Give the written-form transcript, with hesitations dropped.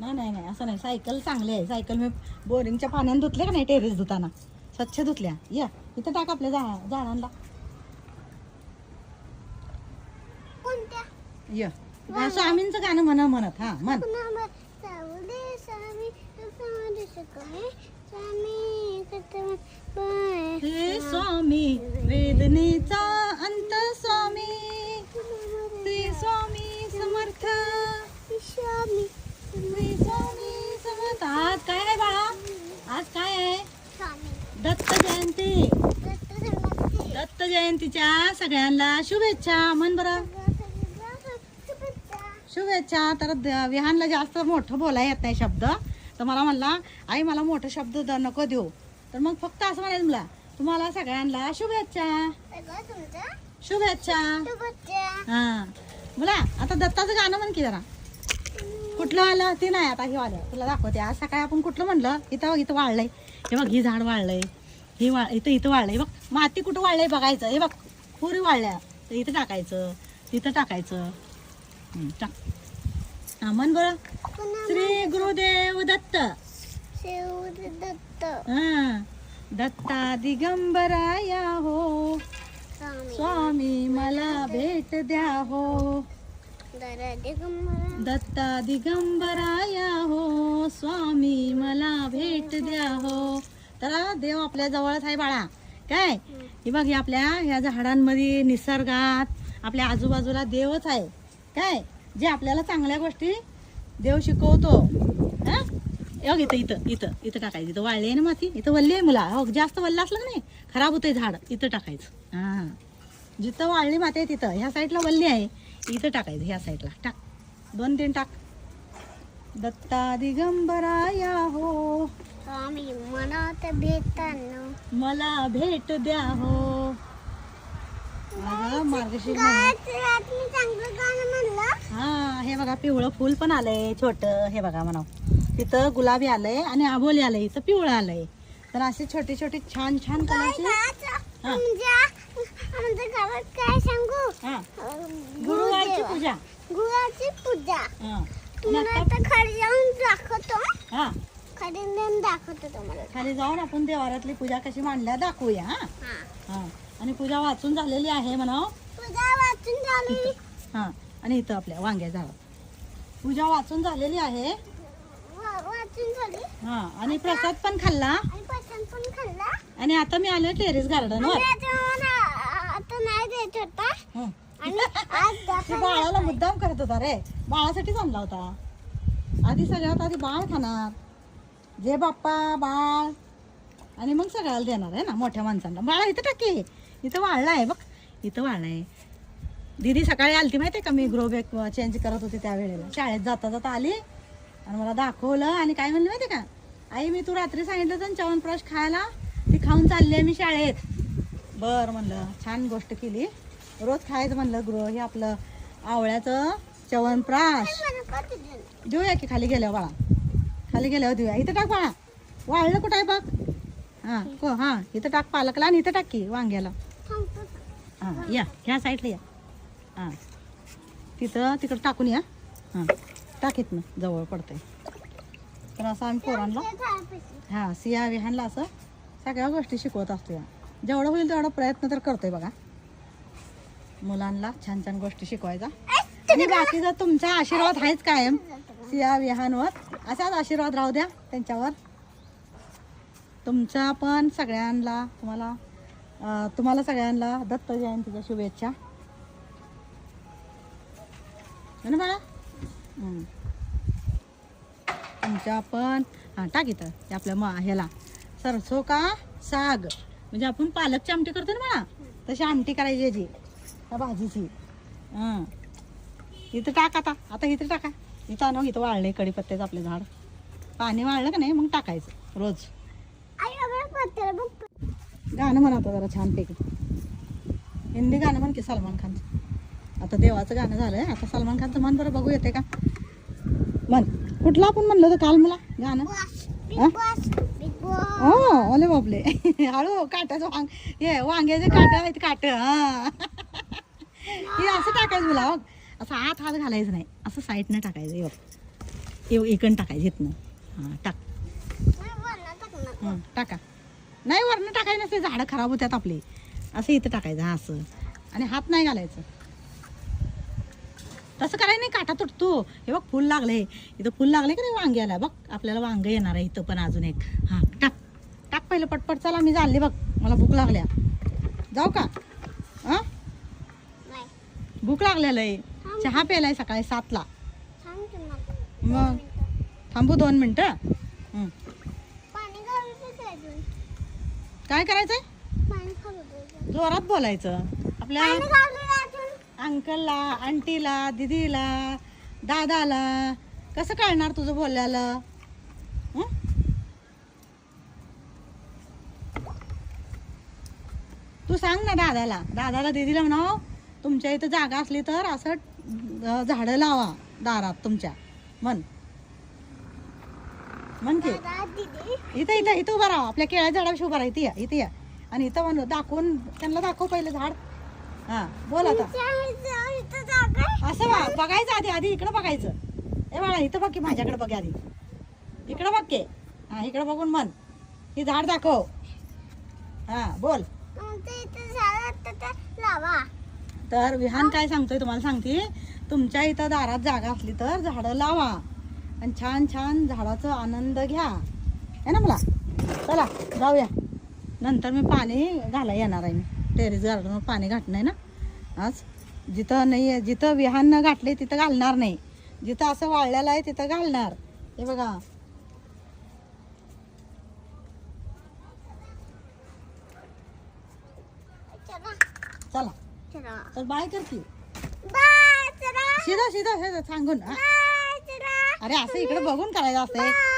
नाही नाही नाही असं नाही, सायकल चांगली आहे. सायकल मी बोरिंगच्या पाण्याने धुतले का नाही, टेरेस धुताना स्वच्छ धुतल्या. या इथं टाक आपल्या झाडांना. य स्वामींचं गाणं म्हणत हा म्हण. हे स्वामी वेदनेचा अंत स्वामी, श्री स्वामी समर्थ, श्री स्वामी समर्थ. आज काय आहे बाळा? आज काय आहे? दत्त जयंती. दत्त जयंतीच्या सगळ्यांना शुभेच्छा म्हण बरं. शुभेच्छा. तर विहानला जास्त मोठं बोलायला येत नाही शब्द, तर मला म्हणला आई मला मोठं शब्द नको देऊ, तर मग फक्त असं म्हणायचं मला, तुम्हाला सगळ्यांना शुभेच्छा. शुभेच्छा. हा बोला. आता दत्ताचं गाणं म्हण की जरा. कुठलं आलं ते नाही, आता हे आलं तुला दाखवते. आज सकाळी आपण कुठलं म्हणलं? इथं वाळलंय, हे बघ, ही झाड वाळलंय, ही इथं वाळलंय बघ. माती कुठं वाळलंय बघायचं. हे बघ पुरी वाळल्या, तर इथं टाकायचं, तिथं टाकायचं. टाक. हा म्हण बरं. श्री गुरुदेव दत्त. हा दत्ता दिगंबराया हो, स्वामी मला भेट द्या हो. दत्ता दिगंबराया हो, स्वामी मला भेट द्या हो. तर देव आपल्या जवळच आहे बाळा. काय हे बघ, हे आपल्या ह्या झाडांमध्ये, निसर्गात, आपल्या आजूबाजूला देवच आहे. काय जे आपल्याला चांगल्या गोष्टी देव शिकवतो. हा इथं इथं इथं इथं टाकायचं. इथं वाळली आहे ना माती, इथं वल्ली आहे मुला. हो जास्त वल्लं असलं का नाही खराब होतंय झाड, इथं टाकायचं. हा जिथं वाळली माती आहे तिथं, ह्या साईडला वल्ली आहे, इथं टाकायचं. ह्या साईडला टाक, 2-3 टाक. दत्ता दिगंबराया हो, स्वामी मनात भेटताना मला भेट द्या हो. मार्गशीर्ष हा हे बघा पिवळं फुल पण आलंय छोट. हे बघा म्हणा, तिथं गुलाबी आलंय आणि आबोली आलंय, इथं पिवळं आलंय. तर असे छोटे छोटे छान छान कलरचे. काय सांगू? हा गुरुवारची पूजा. गुरुवारची पूजा. हा तुम्हाला आता खाली जाऊन दाखवतो. हा खाली जाऊन दाखवतो तुम्हाला. खाली जाऊन आपण देवारातली पूजा कशी मांडल्या दाखवूया. हा हा आणि पूजा वाचून झालेली आहे म्हणा. पूजा वाचून झाली. हा आणि इथं आपल्या वांग्या झाडात पूजा वाचून झालेली आहे. वाचून झाली. हा आणि प्रसाद पण खाल्ला. आणि पसंत पण खाल्ला. आणि आता मी आले टेरेस गार्डन वर. आता नाही देत होता. आणि आज बाळाला मुद्दाम करत होता रे, बाळासाठीच आणला होता. आधी सगळ्यात आधी बाळ खाणार, जे बाप्पा बाळ, आणि मग सगळ्याला देणार आहे ना मोठ्या माणसांना. बाळा इथं टाके, इथं वाळला आहे बघ, इथं वाळला आहे. दीदी सकाळी आलती माहिती आहे का, मी ग्रो बॅग चेंज करत होते त्यावेळेला. शाळेत जाता जाता आली आणि मला दाखवलं आणि काय म्हणलं माहिती आहे का, आई मी तू रात्री सांगितलं होतं च्यवनप्राश खायला, ती खाऊन चालली आहे मी शाळेत. बरं म्हणलं, छान गोष्ट केली. रोज खायचं म्हणलं गृह. हे आपलं आवळ्याचं च्यवनप्राश देऊया की खाली गेल्यावर बाळा, खाली गेल्यावर देऊया. इथं टाक बाळा, वाळलं कुठं आहे बघ. हां हां इथं टाक पालकला आणि इथं टाक की वांग्याला. हां या ह्या साईडला या. हां तिकडं टाकून या. हां टाकीत ना जवळ पडतंय. तर असं आम्ही पोरांना हां सिया विहानला असं सगळ्या गोष्टी शिकवत असतो. जेवढं होईल तेवढा प्रयत्न तर करतोय बघा मुलांना छान छान गोष्टी शिकवायचा. आणि बाकीचा तुमचा आशीर्वाद आहेच कायम सिया विहानवर. असाच आशीर्वाद राहू द्या त्यांच्यावर. तुमचा पण सगळ्यांना, तुम्हाला सगळ्यांना दत्त जयंतीच्या शुभेच्छा ना बाळा. तुमच्या पण हां टाक इथं ते आपल्या ह्याला सरसो का साग, म्हणजे आपण पालकची आमटी करतो ना बाळा, तशी आमटी करायची याची त्या भाजीची. हां इथं टाक. आता इथं टाका. इथं आणू, इथं वाळले कडीपत्त्याचं आपलं झाड. पाणी वाळलं का नाही मग टाकायचं रोज. गाणं म्हणतो जरा छानपैकी हिंदी गाणं म्हण की सलमान खानचं. आता देवाचं गाणं झालंय, आता सलमान खानचं मन बरं बघू येते का मन. कुठलं आपण म्हणलं होतं काल मला गाणं? हो ओले बापले हळू काट्याचं हे वांग्याचे काट आहेत काट. हा हे असं टाकायचं मला. असं हात घालायचं नाही, असं साईडनं टाकायचं. इकडं टाकायचं इथनं. हां टाक. टाका. नाही वरनं टाकायचं नसते, झाडं खराब होतात आपली. असं इथं टाकायचं. हा असं. आणि हात नाही घालायचं. तसं करायचं नाही, काटा तुटतो. हे बघ फुल लागले इथं, फुल लागले का नाही वांग्याला. बघ आपल्याला वांग येणार आहे इथं पण अजून एक. हां टाक टाक पहिलं पटपट. चला मी चालले बघ, मला भूक लागल्या. जाऊ का? हां भूक लागलेलं आहे. चहा प्यायलाय सकाळी 7 ला. मग थांबू 2 मिनटं. काय करायचंय? जोरात बोलायचं. आपल्या अंकलला, आंटीला, दीदीला, दादाला कसं कळणार तुझं बोलल्याला? तू सांग ना दादाला दीदीला म्हणाव तुमच्या इथं जागा असली तर असं झाडं लावा दारात तुमच्या. म्हण की इथं इथं इथं उभा राहा. आपल्या केळ्या झाडापाशी उभा राहा. इथे या आणि इथं म्हण दाखवून त्यांना दाखव पहिलं झाड. हा बोल आता. असं बघायचं आधी इकडं बघायचं. ए बाळा इथं बघ की, माझ्याकडे बघ आधी. इकडं बघ की. हा इकडं बघून म्हण ही झाड दाखव. हा बोल. तर विहान काय सांगतोय तुम्हाला सांगते. तुमच्या इथं दारात जागा असली तर झाडं लावा आणि छान छान झाडाचा आनंद घ्या. है ना मला. चला जाऊया. नंतर मी पाणी घालायला येणार आहे. मी टेरेस गार्डनवर पाणी घातलं आहे ना आज. जिथं नाही आहे, जिथं विहान न घातले तिथं घालणार नाही. जिथं असं वाळलेलं आहे तिथं घालणार. हे बघा. चला तर बाय करते. सीधा सीधा सांगून. अरे असं इकडे बघून करायचं असते.